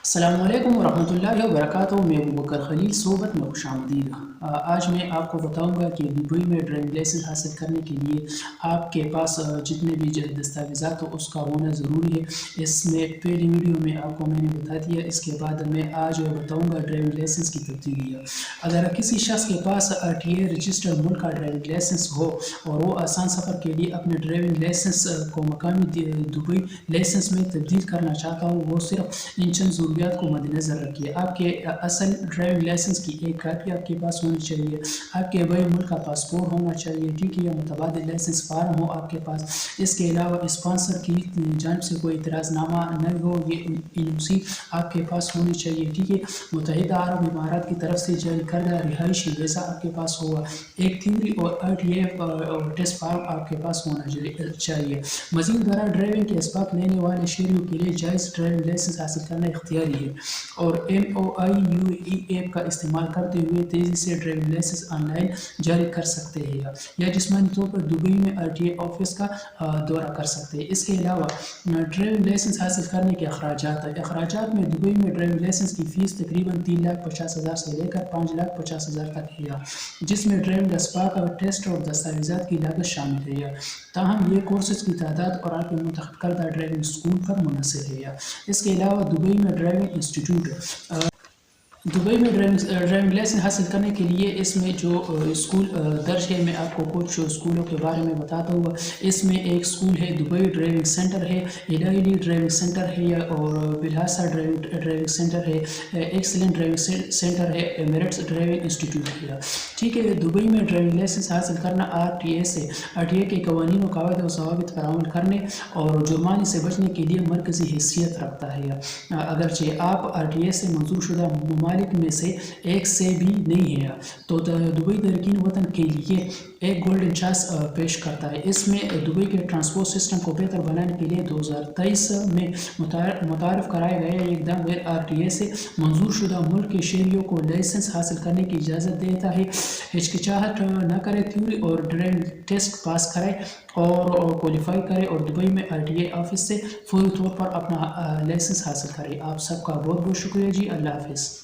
السلام علیکم ورحمۃ اللہ وبرکاتہ۔ میں ابو بکر خلیل صحبت میں خوش آمدید۔ آج میں آپ کو بتاؤں گا کہ دبئی میں ڈرائیونگ لائسنس حاصل کرنے کے لیے آپ کے پاس جتنے بھی دستاویزات ہو اس کا ہونا ضروری ہے۔ اس میں پہلی ویڈیو میں آپ کو میں نے بتا دیا، اس کے بعد میں آج بتاؤں گا ڈرائیونگ لائسنس کی تبدیلیاں۔ اگر کسی شخص کے پاس RTA رجسٹرڈ ملک کا ڈرائیونگ لائسنس ہو اور وہ آسان سفر کے لیے اپنے ڈرائیونگ لائسنس کو مقامی دبئی لائسنس میں تبدیل کرنا چاہتا ہو، وہ صرف ان چند ضروریات کو مد نظر رکھیے۔ آپ کے اصل ڈرائیونگ لائسنس کی ایک کاپی آپ کے پاس ہونی چاہیے، آپ کے بھائی ملک کا پاسپورٹ ہونا چاہیے، ٹھیک ہے، یا متبادل لائسنس فارم ہو آپ کے پاس۔ اس کے علاوہ اسپانسر کی جانب سے کوئی اعتراض نامہ نہ ہو، یہ NOC آپ کے پاس ہونی چاہیے، ٹھیک ہے۔ متحدہ عرب امارات کی طرف سے جاری کردہ رہائشی ویزا آپ کے پاس ہوگا۔ ایک تھیوری اور RTA ٹیسٹ فارم آپ کے پاس ہونا چاہیے۔ مزید برآں ڈرائیونگ کے اسباق لینے والے شہریوں کے لیے جائز ڈرائیونگ لائسنس حاصل کرنا اختیاری ہے، اور MOIUE ایپ کا استعمال کرتے ہوئے تیزی سے ڈرائیونگ لائسنس آن لائن جاری کر سکتے ہیں یا جسمانی طور پر دبئی میں RTA آفس کا دورہ کر سکتے ہیں۔ اس کے علاوہ ڈرائیونگ لائسنس حاصل کرنے کے اخراجات میں دبئی میں ڈرائیونگ لائسنس کی فیس تقریباً 3,50,000 سے لے کر 5,50,000 تک ہے، جس میں ڈرائیونگ اسباق ٹیسٹ اور دستاویزات کی لاگت شامل ہے۔ تاہم یہ کورسز کی تعداد اور آپ کے منتخب کردہ ڈرائیونگ اسکول پر منحصر ہے۔ اس کے علاوہ دبئی میں ڈرائیونگ انسٹیٹیوٹ دبئی میں ڈرائیونگ لائسنس حاصل کرنے کے لیے اس میں جو اسکول درج ہے، میں آپ کو کچھ اسکولوں کے بارے میں بتاتا ہوں۔ اس میں ایک اسکول ہے دبئی ڈرائیونگ سینٹر ہے، الہلی ڈرائیونگ سینٹر ہے، اور بلحاصہ ڈرائیونگ سینٹر ہے، ایکسلنٹ ڈرائیونگ سینٹر ہے، ایمریٹس ڈرائیونگ انسٹیٹیوٹ ہے، ٹھیک ہے۔ دبئی میں ڈرائیونگ لائسنس حاصل کرنا RTA کے قوانین و قواعد و ضوابط پر عمل کرنے اور جرمانے سے بچنے کے لیے مرکزی حیثیت رکھتا ہے، اگرچہ آپ RTA سے منظور شدہ ممالک میں سے ایک سے بھی نہیں ہے، تو دبئی تارکین وطن کے لیے ایک گولڈن چانس پیش کرتا ہے۔ اس میں دبئی کے ٹرانسپورٹ سسٹم کو بہتر بنانے کے لیے 2023 میں متعارف کرایا گیا یہ اقدام غیر RTA سے منظور شدہ ملک کے شہریوں کو لائسنس حاصل کرنے کی اجازت دیتا ہے۔ ہچکچاہٹ نہ کریں، تھیوری اور ڈرائیونگ ٹیسٹ پاس کریں اور کوالیفائی کریں، اور دبئی میں RTA آفس سے فوری طور پر اپنا لائسنس حاصل کریں۔ آپ سب کا بہت بہت شکریہ جی، اللہ حافظ۔